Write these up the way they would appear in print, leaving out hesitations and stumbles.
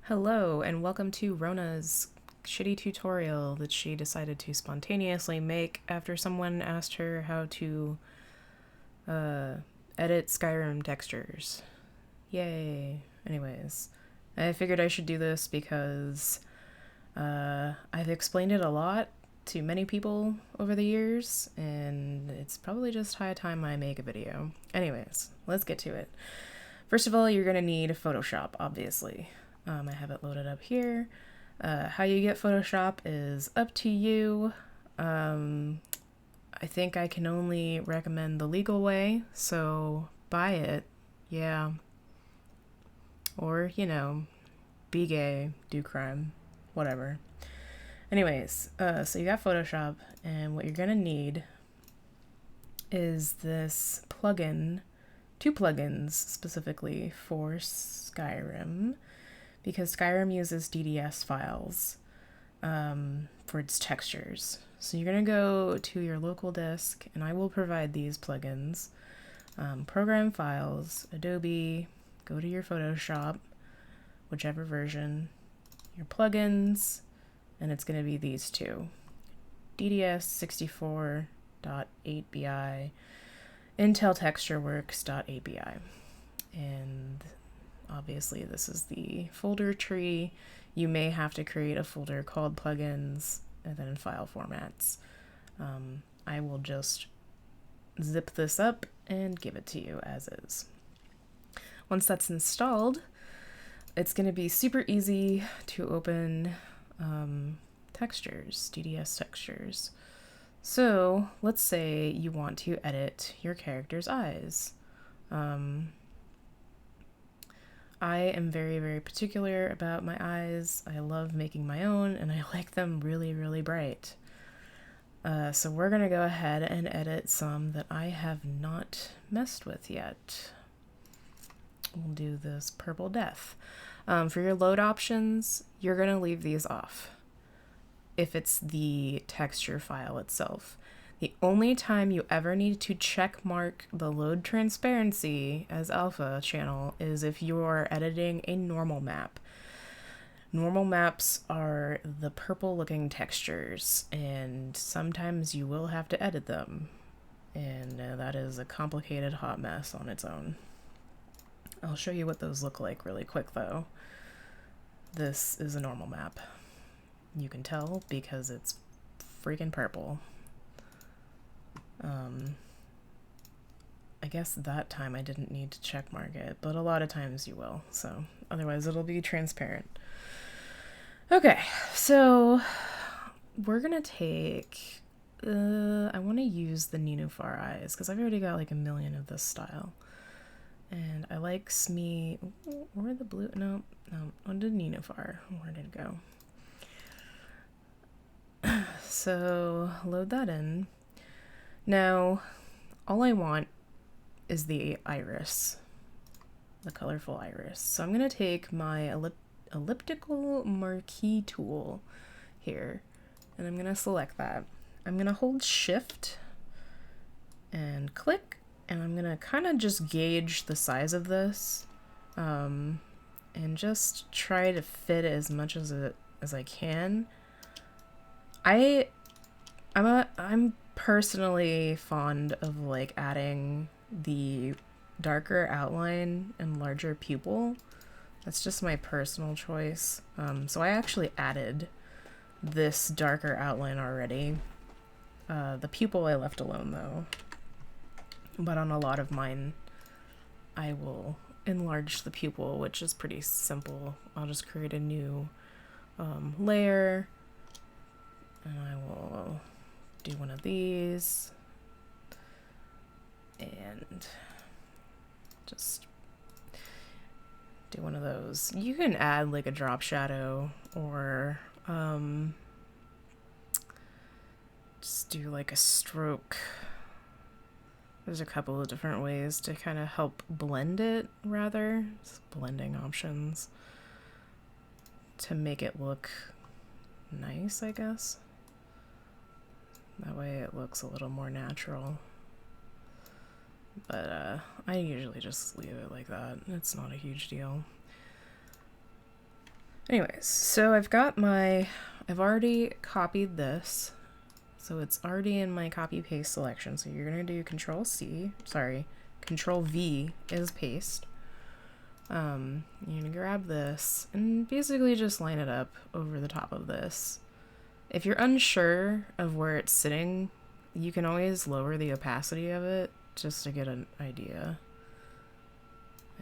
Hello, and welcome to Rona's shitty tutorial that she decided to spontaneously make after someone asked her how to edit Skyrim textures. Yay. Anyways, I figured I should do this because I've explained it a lot to many people over the years, and it's probably just high time I make a video. Anyways, let's get to it. First of all, you're going to need Photoshop, obviously. I have it loaded up here. How you get Photoshop is up to you. I think I can only recommend the legal way, so buy it. Yeah. Or, be gay, do crime, whatever. Anyways, so you got Photoshop, and what you're gonna need is this plugin, two plugins specifically for Skyrim, because Skyrim uses DDS files for its textures. So you're going to go to your local disk, and I will provide these plugins. Program files, Adobe, go to your Photoshop, whichever version, your plugins, and it's going to be these two. DDS 64.8bi, Intel TextureWorks.api. And obviously this is the folder tree. You may have to create a folder called plugins and then file formats. I will just zip this up and give it to you as is. Once that's installed, it's going to be super easy to open textures, DDS textures. So let's say you want to edit your character's eyes. I am very, very particular about my eyes. I love making my own, and I like them really, really bright. So we're going to go ahead and edit some that I have not messed with yet. We'll do this purple death. For your load options, you're going to leave these off if it's the texture file itself. The only time you ever need to check mark the load transparency as alpha channel is if you're editing a normal map. Normal maps are the purple looking textures, and sometimes you will have to edit them. And that is a complicated hot mess on its own. I'll show you what those look like really quick though. This is a normal map. You can tell because it's freaking purple. I guess that time I didn't need to check mark it, but a lot of times you will, so otherwise it'll be transparent. Okay, so we're gonna take, I want to use the Nenufar eyes, because I've already got like a million of this style. And I like Smee, where the blue, no, on the Nenufar, where did it go? So load that in. Now, all I want is the iris, the colorful iris. So I'm going to take my elliptical marquee tool here, and I'm going to select that. I'm going to hold shift and click, and I'm going to kind of just gauge the size of this and just try to fit as much as I can. I'm personally fond of like adding the darker outline and larger pupil. That's just my personal choice. So I actually added this darker outline already. The pupil I left alone though. But on a lot of mine, I will enlarge the pupil, which is pretty simple. I'll just create a new layer, and I will do one of these and just do one of those. You can add like a drop shadow or just do like a stroke. There's a couple of different ways to kind of help blend it, rather. It's blending options to make it look nice, I guess. That way it looks a little more natural. But I usually just leave it like that. It's not a huge deal. Anyways, so I've already copied this. So it's already in my copy paste selection. So you're gonna do Control V is paste. You're gonna grab this and basically just line it up over the top of this. If you're unsure of where it's sitting, you can always lower the opacity of it just to get an idea.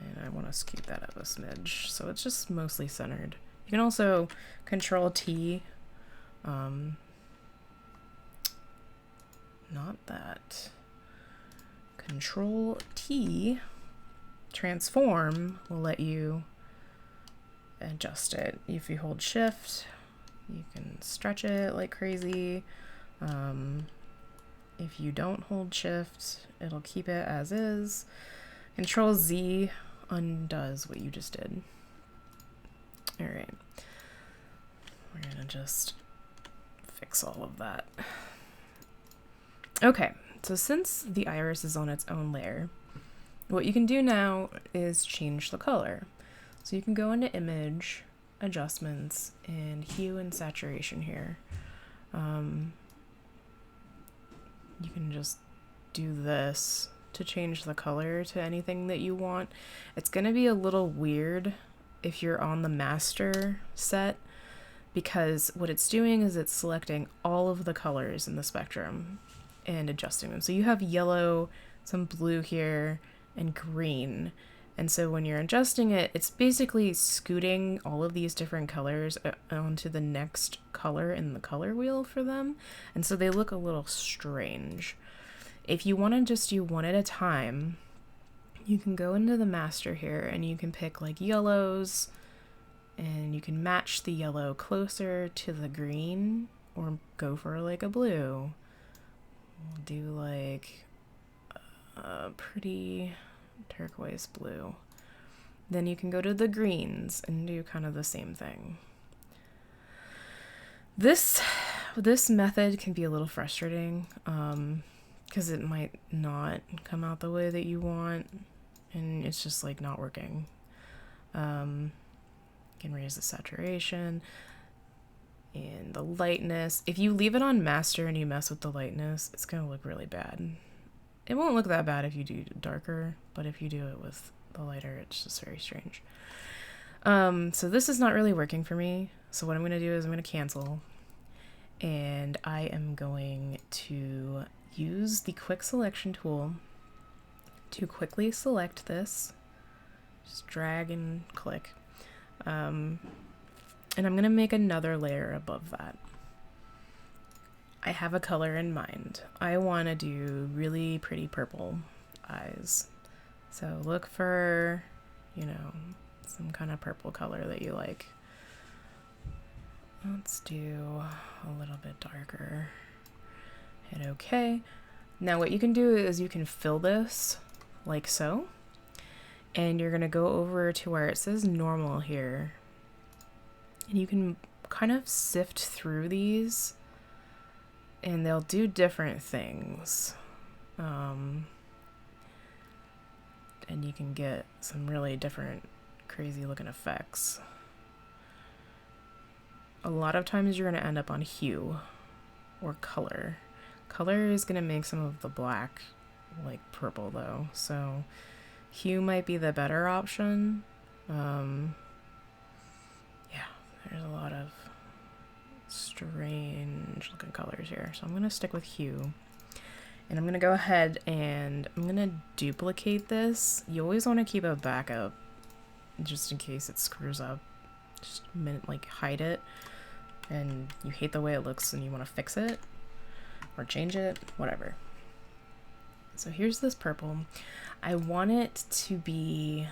And I want to scoot that up a smidge so it's just mostly centered. You can also Control T, not that. Control T, transform will let you adjust it. If you hold Shift, you can stretch it like crazy. If you don't hold Shift, it'll keep it as is. Control Z undoes what you just did. All right, we're gonna just fix all of that. Okay, so since the iris is on its own layer, what you can do now is change the color. So you can go into Image, Adjustments, and Hue and Saturation here. You can just do this to change the color to anything that you want. It's going to be a little weird if you're on the master set, because what it's doing is it's selecting all of the colors in the spectrum and adjusting them. So you have yellow, some blue here, and green. And so when you're adjusting it, it's basically scooting all of these different colors onto the next color in the color wheel for them. And so they look a little strange. If you want to just do one at a time, you can go into the master here and you can pick like yellows, and you can match the yellow closer to the green or go for like a blue. We'll do like a pretty turquoise blue. Then you can go to the greens and do kind of the same thing. This method can be a little frustrating because it might not come out the way that you want, and it's just like not working. You can raise the saturation and the lightness. If you leave it on master and you mess with the lightness, it's gonna look really bad. It won't look that bad if you do darker, but if you do it with the lighter, it's just very strange. So this is not really working for me. So what I'm going to do is I'm going to cancel, and I am going to use the quick selection tool to quickly select this. Just drag and click. And I'm going to make another layer above that. I have a color in mind. I want to do really pretty purple eyes. So look for, you know, some kind of purple color that you like. Let's do a little bit darker. Hit OK. Now what you can do is you can fill this like so. And you're going to go over to where it says normal here. And you can kind of sift through these, and they'll do different things. And you can get some really different crazy looking effects. A lot of times you're going to end up on hue or color. Color is going to make some of the black like purple though, so hue might be the better option. Yeah, there's a lot of strange looking colors here, so I'm going to stick with hue. And I'm going to go ahead and I'm going to duplicate this. You always want to keep a backup just in case it screws up. Just like hide it and you hate the way it looks and you want to fix it or change it, whatever. So here's this purple. I want it to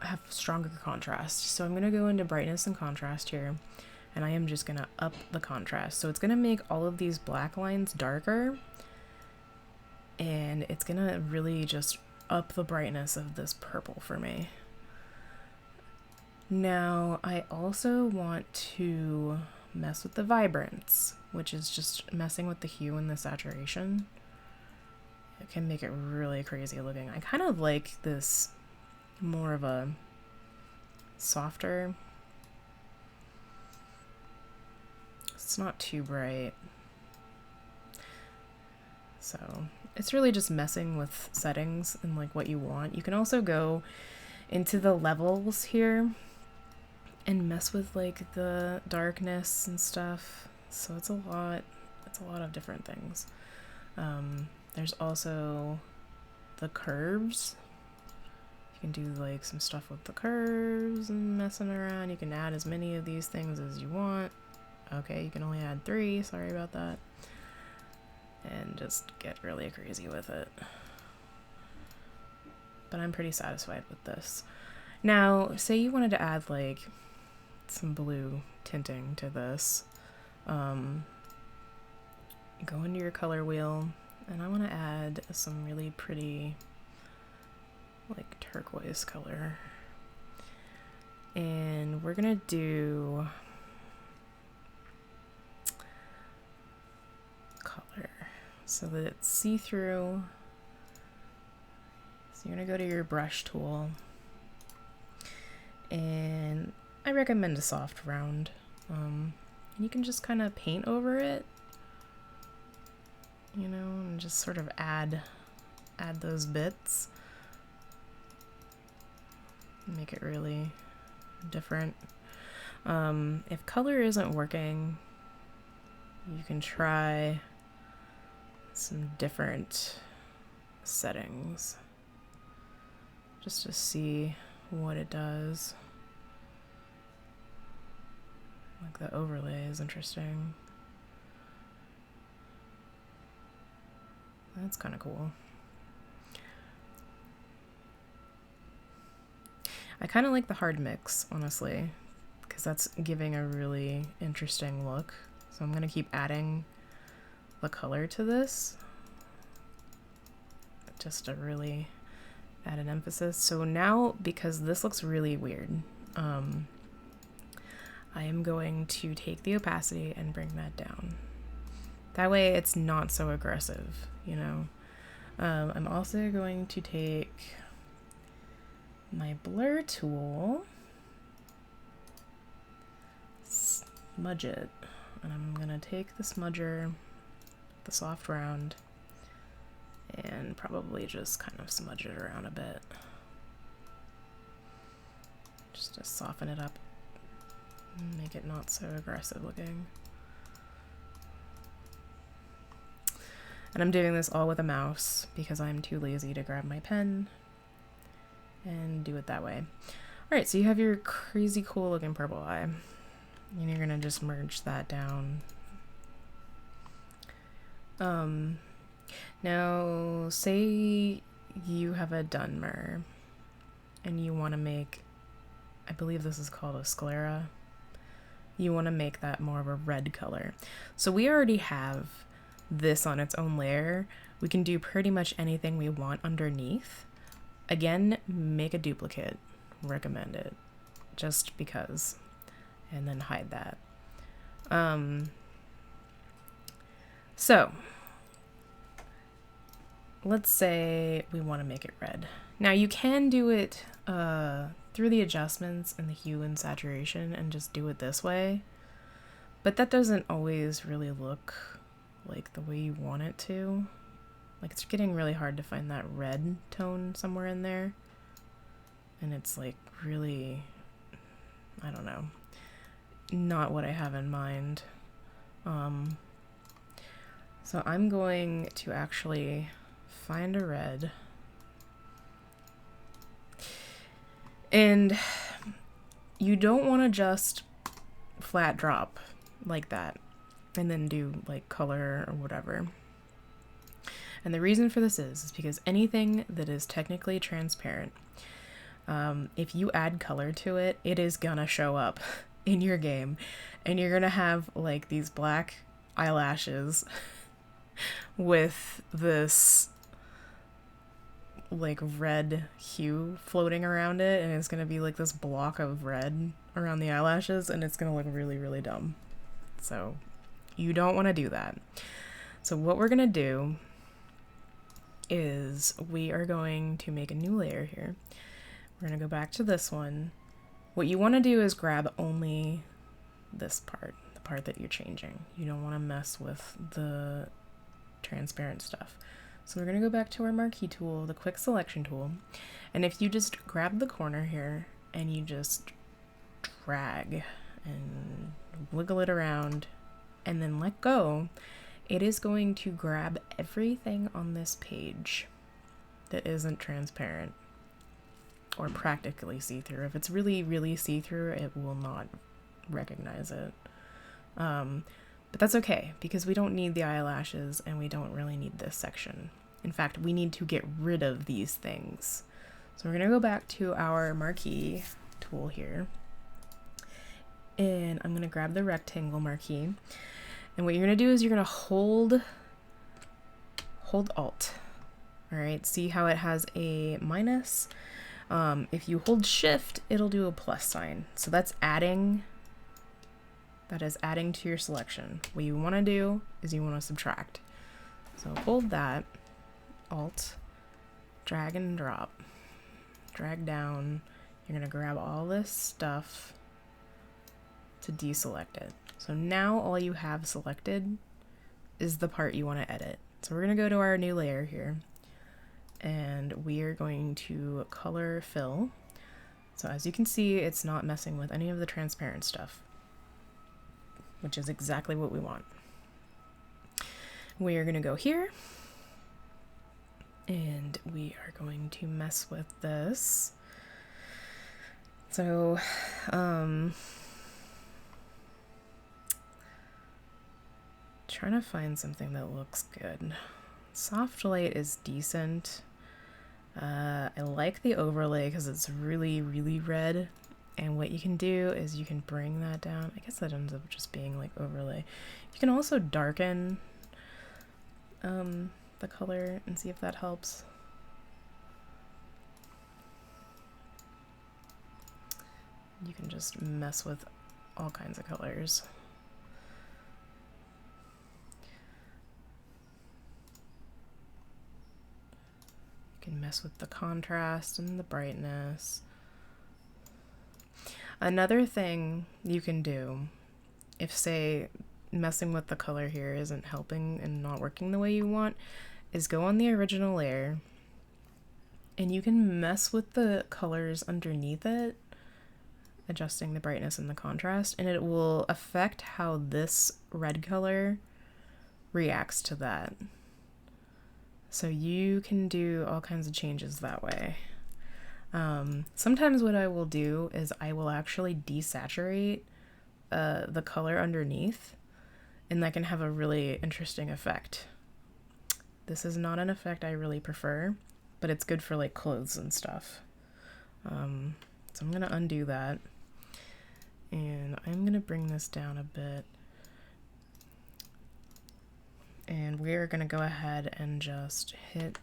have stronger contrast. So I'm going to go into brightness and contrast here. And I am just going to up the contrast. So it's going to make all of these black lines darker. And it's going to really just up the brightness of this purple for me. Now, I also want to mess with the vibrance, which is just messing with the hue and the saturation. It can make it really crazy looking. I kind of like this more of a softer It's not too bright. So it's really just messing with settings and like what you want. You can also go into the levels here and mess with like the darkness and stuff. So it's a lot of different things. There's also the curves. You can do like some stuff with the curves and messing around. You can add as many of these things as you want. Okay, you can only add 3, sorry about that. And just get really crazy with it. But I'm pretty satisfied with this. Now, say you wanted to add like some blue tinting to this. Go into your color wheel, and I want to add some really pretty like turquoise color. And we're gonna do color so that it's see-through. So you're gonna go to your brush tool, and I recommend a soft round. You can just kind of paint over it, you know, and just sort of add those bits. Make it really different. If color isn't working, you can try some different settings just to see what it does. Like the overlay is interesting. That's kind of cool. I kind of like the hard mix, honestly, because that's giving a really interesting look. So I'm going to keep adding the color to this just to really add an emphasis. So now, because this looks really weird, I am going to take the opacity and bring that down. That way it's not so aggressive, you know. I'm also going to take my blur tool, smudge it, and I'm gonna take the smudger, the soft round, and probably just kind of smudge it around a bit, just to soften it up and make it not so aggressive looking. And I'm doing this all with a mouse because I'm too lazy to grab my pen and do it that way. Alright, so you have your crazy cool looking purple eye, and you're gonna just merge that down. Now say you have a Dunmer and you want to make, I believe this is called a sclera, you want to make that more of a red color. So we already have this on its own layer. We can do pretty much anything we want underneath. Again, make a duplicate, recommend it, just because, and then hide that. So let's say we want to make it red. Now you can do it through the adjustments and the hue and saturation and just do it this way, but that doesn't always really look like the way you want it to. Like, it's getting really hard to find that red tone somewhere in there, and it's like really, I don't know, not what I have in mind. So I'm going to actually find a red, and you don't want to just flat drop like that and then do like color or whatever. And the reason for this is because anything that is technically transparent, if you add color to it, it is gonna show up in your game, and you're gonna have like these black eyelashes with this like red hue floating around it, and it's gonna be like this block of red around the eyelashes, and it's gonna look really, really dumb. So you don't want to do that. So what we're gonna do is we are going to make a new layer here. We're going to go back to this one. What you want to do is grab only this part, the part that you're changing. You don't want to mess with the transparent stuff. So we're going to go back to our marquee tool, the quick selection tool. And if you just grab the corner here and you just drag and wiggle it around and then let go, it is going to grab everything on this page that isn't transparent or practically see-through. If it's really, really see-through, it will not recognize it. But that's okay, because we don't need the eyelashes and we don't really need this section. In fact, we need to get rid of these things. So we're going to go back to our marquee tool here. And I'm going to grab the rectangle marquee. And what you're going to do is you're going to hold Alt. All right, see how it has a minus? If you hold Shift, it'll do a plus sign. So that's adding. That is adding to your selection. What you want to do is you want to subtract. So hold that, Alt, drag and drop, drag down. You're going to grab all this stuff to deselect it. So now all you have selected is the part you want to edit. So we're going to go to our new layer here, and we are going to color fill. So as you can see, it's not messing with any of the transparent stuff, which is exactly what we want. We are going to go here, and we are going to mess with this. So, trying to find something that looks good. Soft light is decent. I like the overlay because it's really, really red. And what you can do is you can bring that down. I guess that ends up just being like overlay. You can also darken the color and see if that helps. You can just mess with all kinds of colors. You can mess with the contrast and the brightness. Another thing you can do, if say messing with the color here isn't helping and not working the way you want, is go on the original layer and you can mess with the colors underneath it, adjusting the brightness and the contrast, and it will affect how this red color reacts to that. So you can do all kinds of changes that way. Sometimes what I will do is I will actually desaturate the color underneath, and that can have a really interesting effect. This is not an effect I really prefer, but it's good for like clothes and stuff. So I'm gonna undo that, and I'm gonna bring this down a bit, and we're gonna go ahead and just hit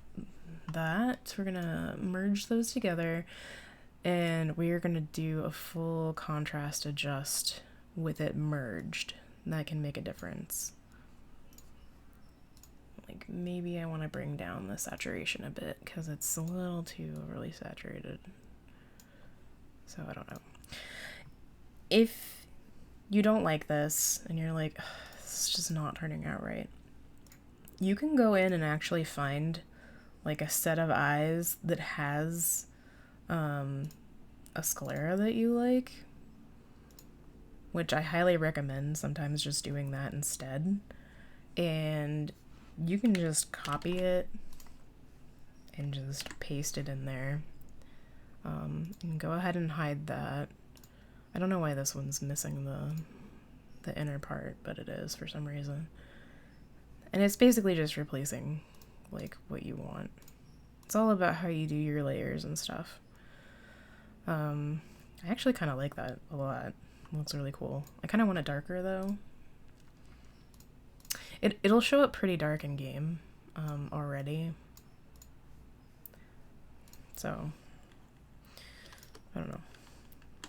that. We're gonna merge those together, and we're gonna do a full contrast adjust with it merged. That can make a difference. Like maybe I want to bring down the saturation a bit because it's a little too overly saturated. So I don't know. If you don't like this and you're like, this is just not turning out right, you can go in and actually find like a set of eyes that has a sclera that you like, which I highly recommend sometimes just doing that instead. And you can just copy it and just paste it in there. And go ahead and hide that. I don't know why this one's missing the inner part, but it is for some reason. And it's basically just replacing like what you want. It's all about how you do your layers and stuff. I actually kind of like that a lot. It looks really cool. I kind of want it darker though. It'll show up pretty dark in game already. So I don't know.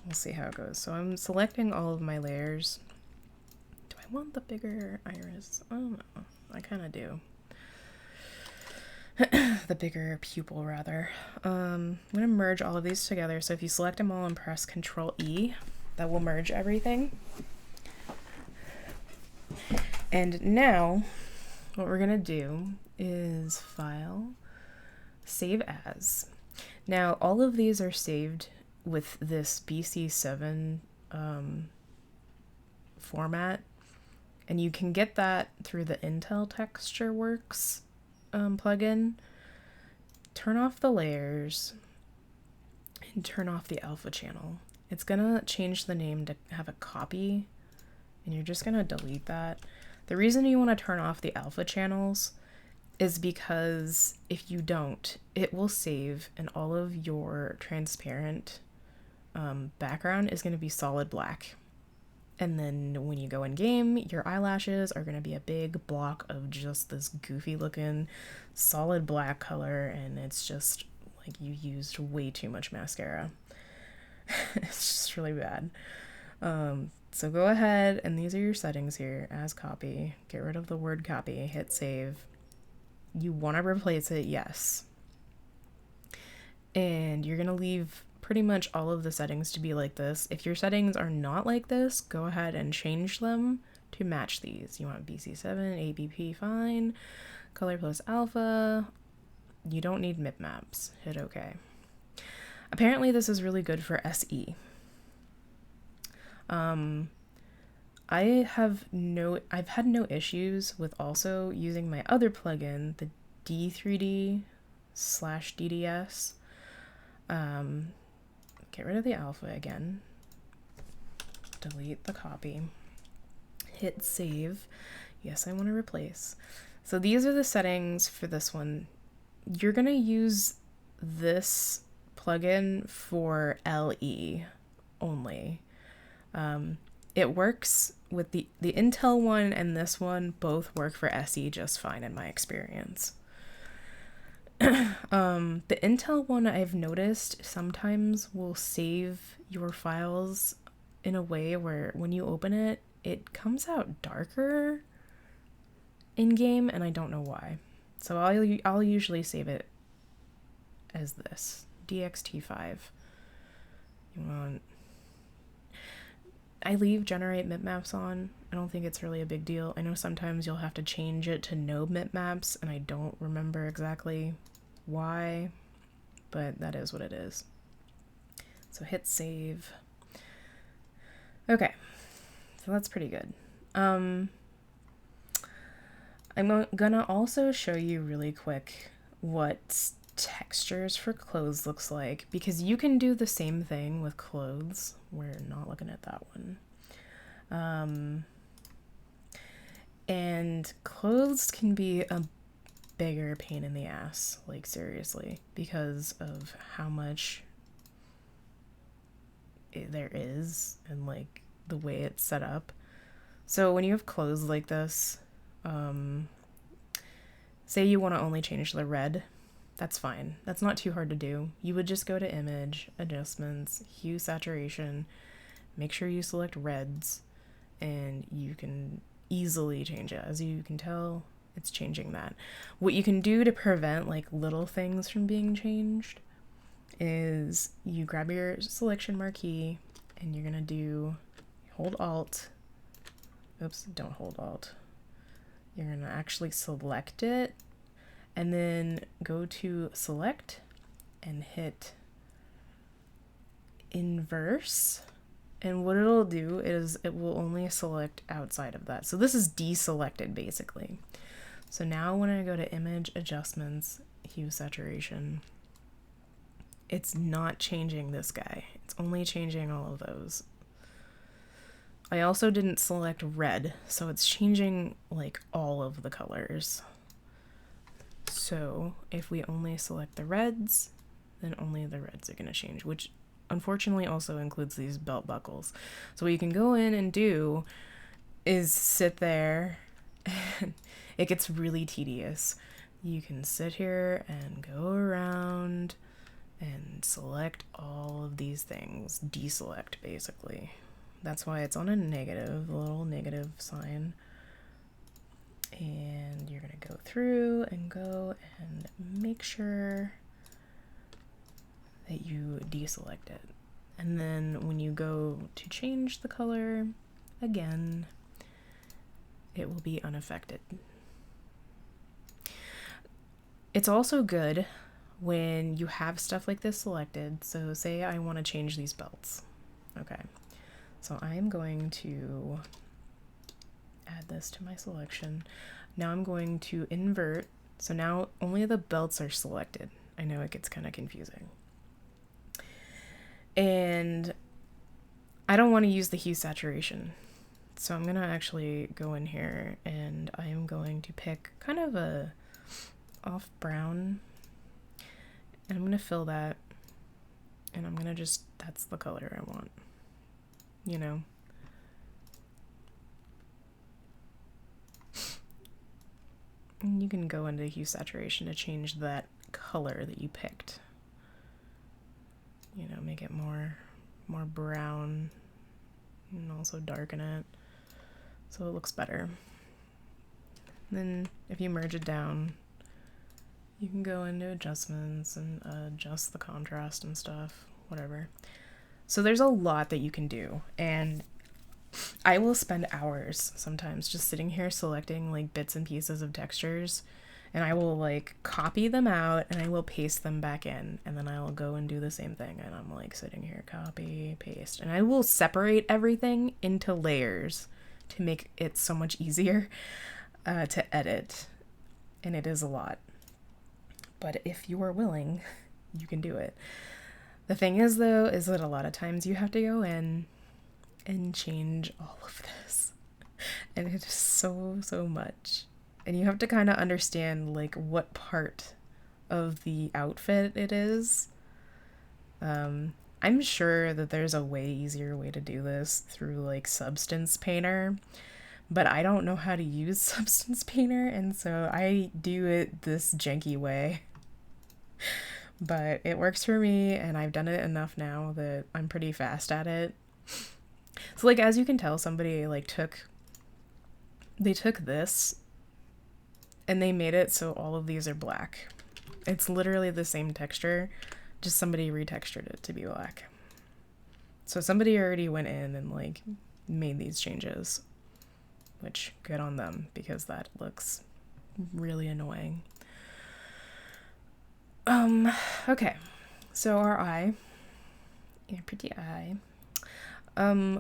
We'll see how it goes. So I'm selecting all of my layers. Do I want the bigger iris? I don't know. I kind of do. The bigger pupil, rather. I'm going to merge all of these together. So if you select them all and press Control E, that will merge everything. And now what we're gonna do is File, Save As. Now all of these are saved with this BC7 format, and you can get that through the Intel TextureWorks plugin. Turn off the layers and turn off the alpha channel. It's gonna change the name to have a copy, and you're just gonna delete that. The reason you want to turn off the alpha channels is because if you don't, it will save and all of your transparent background is going to be solid black. And then when you go in game, your eyelashes are going to be a big block of just this goofy looking solid black color, and it's just like you used way too much mascara. It's just really bad. So go ahead, and these are your settings here. As copy, get rid of the word copy, hit save. You want to replace it, yes. And you're going to leave pretty much all of the settings to be like this. If your settings are not like this, go ahead and change them to match these. You want BC7, ABP, fine. Color plus alpha. You don't need mipmaps. Hit OK. Apparently this is really good for SE. I've had no issues with also using my other plugin, the D3D/DDS. Get rid of the alpha again. Delete the copy. Hit save. Yes, I want to replace. So these are the settings for this one. You're going to use this plugin for LE only. It works with the Intel one, and this one both work for SE just fine in my experience. The Intel one, I've noticed, sometimes will save your files in a way where when you open it, it comes out darker in game, and I don't know why. So I'll usually save it as this DXT5. You want... I leave generate mipmaps on. I don't think it's really a big deal. I know sometimes you'll have to change it to no mipmaps, and I don't remember exactly why, but that is what it is. So hit save. Okay, so that's pretty good. I'm gonna also show you really quick what textures for clothes looks like, because you can do the same thing with clothes. We're not looking at that one. And clothes can be a bigger pain in the ass, like seriously, because of how much there is and like the way it's set up. So when you have clothes like this, say you want to only change the red, that's fine. That's not too hard to do. You would just go to Image, Adjustments, Hue, Saturation, make sure you select reds, and you can easily change it. As you can tell, it's changing that. What you can do to prevent like little things from being changed is you grab your selection marquee and you're gonna hold Alt. Oops, don't hold Alt. You're gonna actually select it and then go to select and hit inverse. And what it'll do is it will only select outside of that. So this is deselected basically. So now when I go to Image, Adjustments, Hue, Saturation, it's not changing this guy. It's only changing all of those. I also didn't select red, so it's changing like all of the colors. So if we only select the reds, then only the reds are going to change, which unfortunately also includes these belt buckles. So what you can go in and do is sit there, and it gets really tedious. You can sit here and go around and select all of these things, deselect basically. That's why it's on a negative, a little negative sign. And you're gonna go through and go and make sure that you deselect it. And then when you go to change the color, again, it will be unaffected. It's also good when you have stuff like this selected. So say I want to change these belts. Okay, so I'm going to add this to my selection. Now I'm going to invert. So now only the belts are selected. I know it gets kind of confusing. And I don't want to use the hue saturation. So I'm going to actually go in here and I am going to pick kind of a off brown. And I'm going to fill that. And I'm going to just, that's the color I want. You know. And you can go into hue saturation to change that color that you picked. You know, make it more brown and also darken it so it looks better. And then if you merge it down, you can go into adjustments and adjust the contrast and stuff, whatever. So there's a lot that you can do, and I will spend hours sometimes just sitting here selecting like bits and pieces of textures, and I will like copy them out and I will paste them back in, and then I will go and do the same thing, and I'm like sitting here copy, paste, and I will separate everything into layers to make it so much easier to edit, and it is a lot. But if you are willing, you can do it. The thing is though, is that a lot of times you have to go in and change all of this, and it is so much, and you have to kind of understand like what part of the outfit it is. I'm sure that there's a way easier way to do this through like Substance Painter, but I don't know how to use Substance Painter, and so I do it this janky way. But it works for me, and I've done it enough now that I'm pretty fast at it. So like, as you can tell, somebody like took this and they made it so all of these are black. It's literally the same texture, just somebody retextured it to be black. So somebody already went in and like made these changes, which good on them, because that looks really annoying. Okay, so our eye, yeah, pretty eye.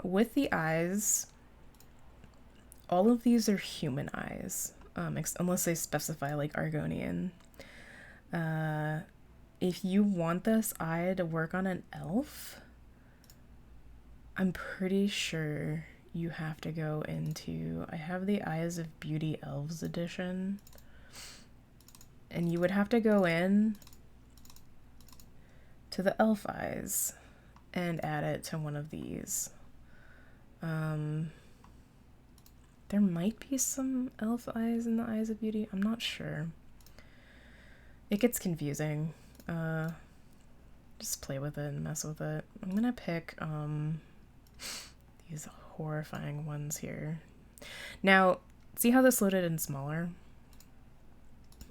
With the eyes, all of these are human eyes, unless they specify like Argonian. If you want this eye to work on an elf, I'm pretty sure you have to go into, I have the Eyes of Beauty Elves edition, and you would have to go in to the elf eyes and add it to one of these. There might be some elf eyes in the Eyes of Beauty. I'm not sure. It gets confusing. Just play with it and mess with it. I'm gonna pick these horrifying ones here. Now, see how this loaded in smaller?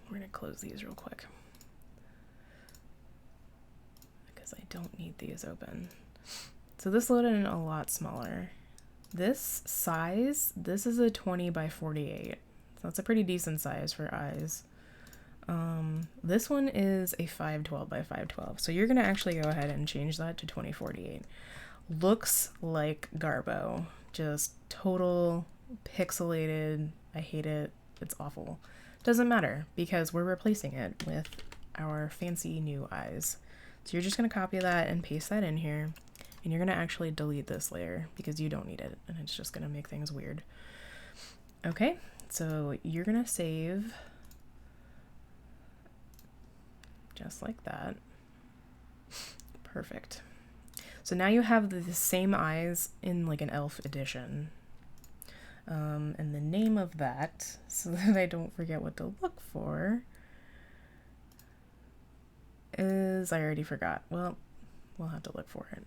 We're gonna close these real quick, because I don't need these open. So this loaded in a lot smaller. This size, this is a 20 by 48. So that's a pretty decent size for eyes. This one is a 512 by 512. So you're gonna actually go ahead and change that to 2048. Looks like Garbo, just total pixelated. I hate it. It's awful. Doesn't matter, because we're replacing it with our fancy new eyes. So you're just gonna copy that and paste that in here, and you're gonna actually delete this layer because you don't need it, and it's just gonna make things weird. Okay, so you're gonna save just like that. Perfect. So now you have the same eyes in like an elf edition. And the name of that, so that I don't forget what to look for, is, I already forgot. Well, we'll have to look for it.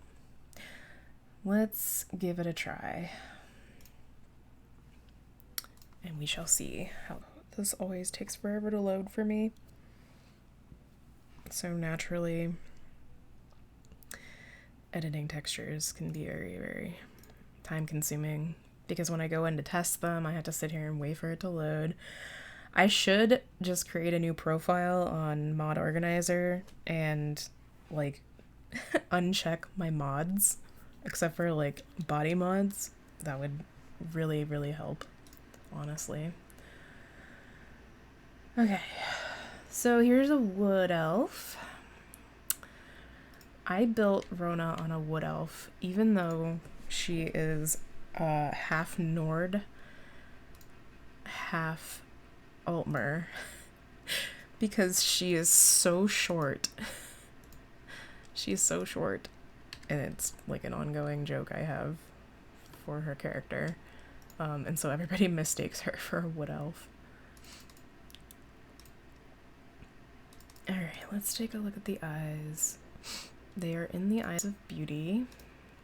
Let's give it a try. And we shall see how this always takes forever to load for me. So naturally, editing textures can be very, very time consuming, because when I go in to test them, I have to sit here and wait for it to load. I should just create a new profile on Mod Organizer and like uncheck my mods, except for like body mods. That would really, really help, honestly. Okay, so here's a wood elf. I built Rona on a wood elf, even though she is half Nord, half Altmer, because she is so short. She's so short, and it's like an ongoing joke I have for her character. And so everybody mistakes her for a wood elf. Alright, let's take a look at the eyes. They are in the Eyes of Beauty,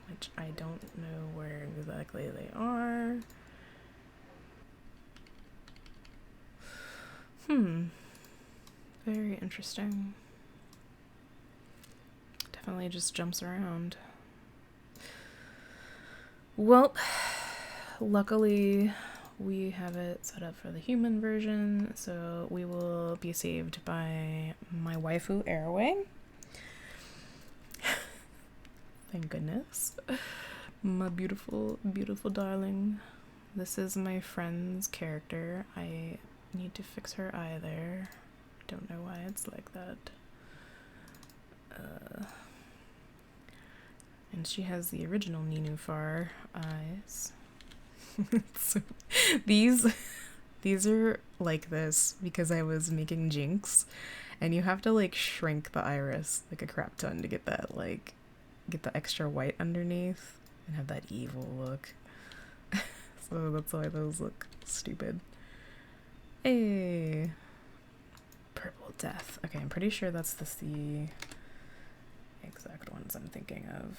which I don't know where exactly they are. Very interesting. Definitely just jumps around. Well, luckily we have it set up for the human version, so we will be saved by my waifu Airway. Thank goodness. My beautiful, beautiful darling. This is my friend's character. I need to fix her eye there. Don't know why it's like that. And she has the original Ninufar eyes. So, these are like this because I was making Jinx, and you have to like shrink the iris like a crap ton to get that like get the extra white underneath and have that evil look. So that's why those look stupid. Hey, Purple Death. Okay, I'm pretty sure that's the exact ones I'm thinking of.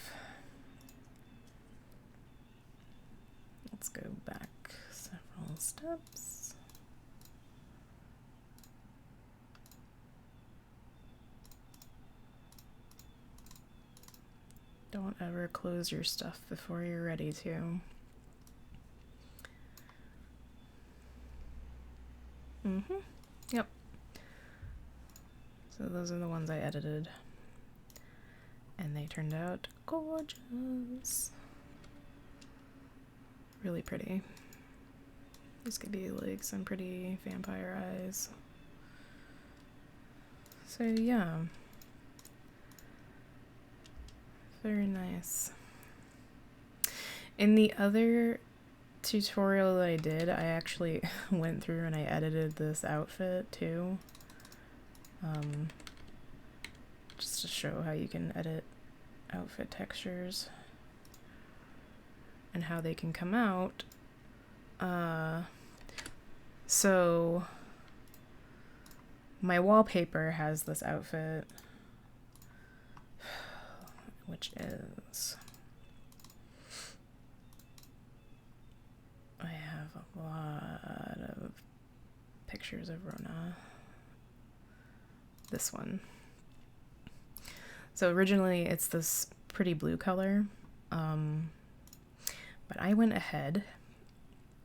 Let's go back several steps. Don't ever close your stuff before you're ready to. Yep. So those are the ones I edited. And they turned out gorgeous. Really pretty. This could be like some pretty vampire eyes. So yeah. Very nice. In the other tutorial that I did, I actually went through and I edited this outfit too. Just to show how you can edit outfit textures and how they can come out. So my wallpaper has this outfit, which is, I have a lot of pictures of Rona. This one. So originally it's this pretty blue color, but I went ahead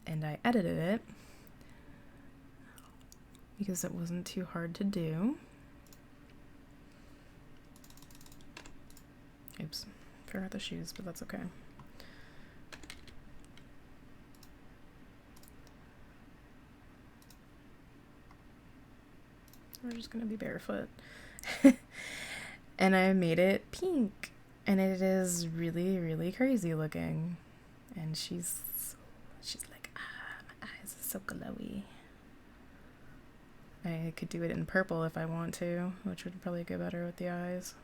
and I edited it because it wasn't too hard to do. Oops, forgot the shoes, but that's okay. We're just gonna be barefoot. And I made it pink, and it is really, really crazy looking. And she's like, my eyes are so glowy. I could do it in purple if I want to, which would probably go better with the eyes.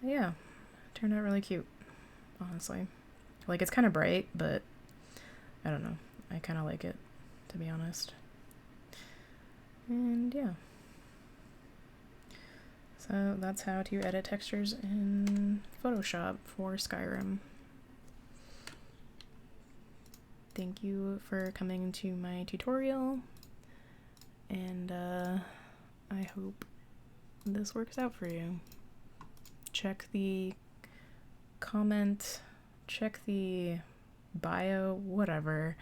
But yeah, it turned out really cute, honestly. Like, it's kind of bright, but I don't know. I kind of like it, to be honest. And yeah. So that's how to edit textures in Photoshop for Skyrim. Thank you for coming to my tutorial, and I hope this works out for you. Check the comment, check the bio, whatever.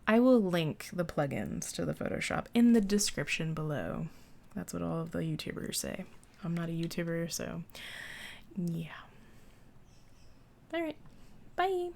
I will link the plugins to the Photoshop in the description below. That's what all of the YouTubers say. I'm not a YouTuber, so yeah. All right, bye.